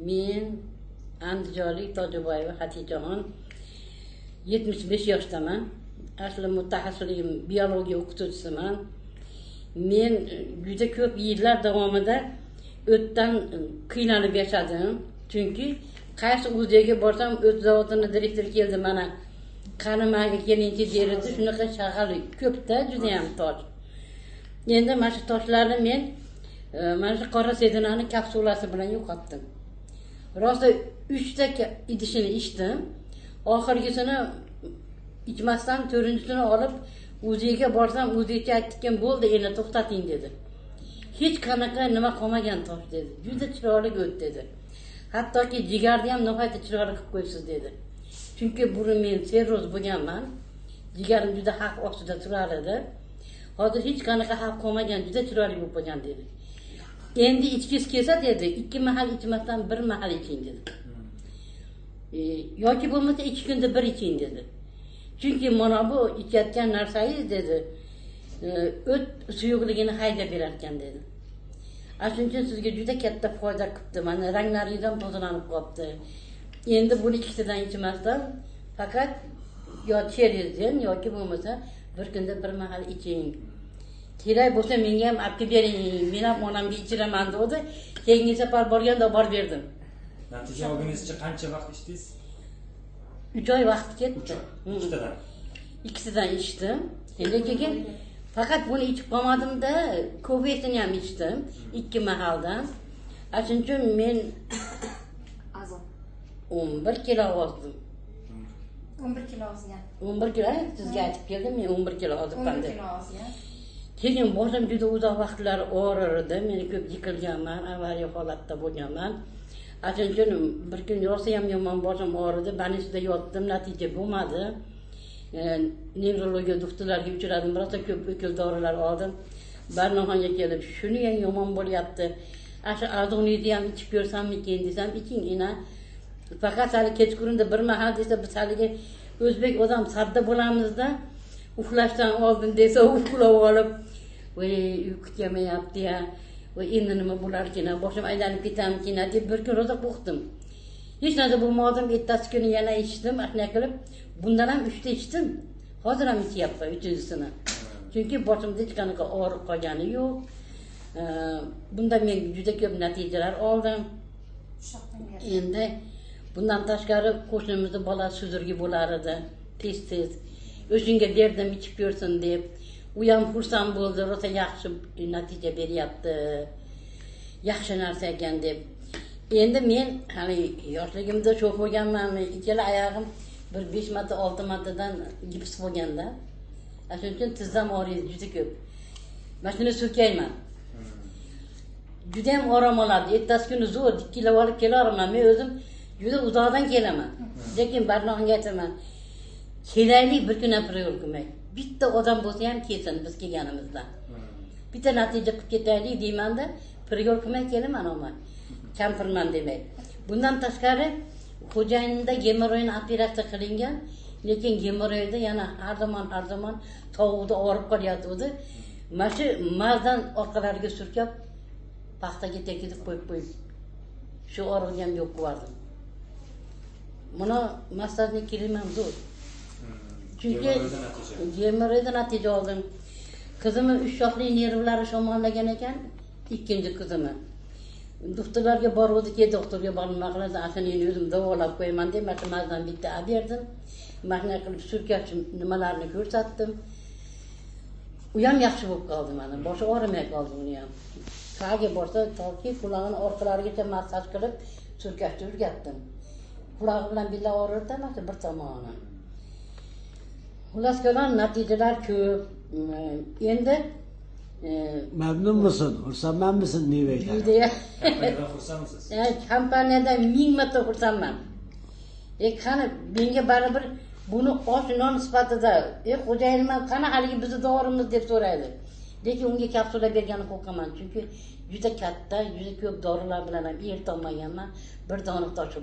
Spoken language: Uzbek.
Men Andijonlik Tojiboyeva Hatijaxon 75 yoshdaman. Asli mutaxassisligim biologiya o'qituvchisiman. Men juda ko'p yillar davomida o'tdan qiynalib yashadim. Chunki qaysi o'ziga borsam o't zavodini direktori keldi mana qani menga kelingchi derdi. Shunaqa shag'al ko'pda juda ham toj. Endi mana shu toshlarni men mana shu qora sedinani kapsulasi bilan yo'qotdim. Rosa 3 ta idishini ichdim. Oxirgisini ichmasdan 4-sini olib o'ziga borsam o'zicha aytdim bo'ldi, endi to'xtating dedi. Hech qanaqa nima qolmagan tosh dedi. Juda chiroyli o't dedi. Hattoki jigarni ham nihoyatda chiroyli qilib qo'ysiz dedi. Chunki buni men serroz bo'lganman. Jigarim juda xavf ostida turar edi. Hozir hech qanaqa xavf qolmagan, juda chiroyli bo'lib qolgan dedi. Endi ichkisi kelsa dedi, 2 mahal ichmasdan 1 mahal iching dedi. Yoki bo'lmasa 2 kunda 1 iching dedi. Chunki mana bu ichayotgan narsangiz dedi, o't suyuqligini haydab berarkan dedi. Shuning uchun sizga juda katta foyda qilibdi. Mana ranglaringiz ham tozalanib qolibdi. Endi buni ikkitadan ichmasdan faqat yo cherizdan yoki bo'lmasa 1 kunda 1 mahal iching. Kerak bo'lsa menga ham olib bering, men ham onamga ichiraman dedi. Keyingi safar borganda olib berdim. Natija olgunizcha qancha vaqt ichdingiz? 3 oy vaqt ketdi. 2tadan ichdim. Endi keyin faqat buni ichib qolmadim-da, ko'pesini ham ichdim 2 mahaldan. Shuning uchun men 11 kilo ozdim. 11 kilo ozgan. 11 kilo, sizga aytib keldim, men 11 kilo ozdim. 11 kilo ozgan. Keyin boshim juda uzoq vaqtlar og'rirdi. Men ko'p yiqilganman, avariya holatda bo'lganman. Shuning uchun bir kun yo'rsa ham yomon boshim og'ridi. Banishda yotdim, natija bo'lmadi. Nevrologiya doktorlarga uchradim, biroz ko'p o'kil dorilar oldim. Barnoxonga kelib, shuni ham yomon bo'lyapti. Shu arzonizni ham ichib ko'rsammikin desam, iching ina. Faqat hali kechqurunda 1 mahal desa, biz haliga o'zbek odam sadda bo'lamizda. Uxlashdan oldin desa, uxlab olib, voy uyqu kelmayapti-ya. Voy endi nima bo'larkin, boshim aylanib ketamkin deb bir kun roza qo'rqdim. Hech narsa bo'lmadim, ertasi kuni yana ichdim, shunday qilib, bundan ham 3 ta ichdim. Hozir ham ichyapman 3-sini. Chunki boshimda hech qanaqa og'riq qolgani yo'q. Bunda men juda ko'p natijalar oldim. Endi bundan tashqari qo'shnimizning bolasi suzurgi bo'lar edi, tez-tez. O'shunga berdim ichib ko'rsin deb. U ham xursand bo'ldi, rosa yaxshi natija beryapti. Yaxshi narsa ekan deb. Endi men hali yoshligimda sho'x bo'lganman, ikkala oyog'im bir 5 marta 6 martadan gips bo'lganda. Shuning uchun tizzam og'riydi juda ko'p. Mana shuni so'kayman. Juda ham orom oladi. Ertasi kuni zo'r tikkilab olib kelaman. Men o'zim juda uzoqdan kelaman. Lekin Barnoxonga aytaman, kelaylik bir kun ham priyor qilmay. Bitta odam bo'lsa ham kelsin biz kelganimizda. Bitta natija qilib ketaylik deymanda, priyor qilmay kelaman omad. Kampirman demay. Bundan tashqari xo'jayinimda gemoroyni operatsiya qilingan, lekin gemoroyda yana har zaman tovuqda og'rib qolyapti. Mana shu mazdan orqalariga surkab paxtaga tekizib qo'yib shu og'riqni ham yo'q qildim. Buni masajni kirimam zo'r. Chunki gemoroyda natija oldim. Qizimning 3 shoxli nervlari shamollagan ekan, ikkinchi qizimni. Doktorlarga boruvdi-ki, doktorga nima qiladi, asli o'zim davolab qo'yaman deb, mazdan bitta olib berdim. Mana qilib surkash nimalarni ko'rsatdim. U ham yaxshi bo'lib qoldi mana. Boshi og'rimay qoldi uni ham. Qayerga borsa, toki qulog'ini orqalarigacha massaj qilib surkashni o'rgatdim. Qulog'i bilan billa og'rirdi, mana bir tomoni. Xullas qilgan natijalar ko'p. Endi memnun musun? Xursandmanmisan nevaga? Kompaniyadan xursandmisiz? Kompaniyadan 1000 marta xursandman. Qani menga baribir buni osh non sifatida, xo'jayinim qani haligi bizni dorimiz deb so'raydi. Lekin unga kapsula bergani qo'rqaman, chunki juda katta, juda ko'p dorilar bilan ham erta olmaganman. Bir dona toshi bor.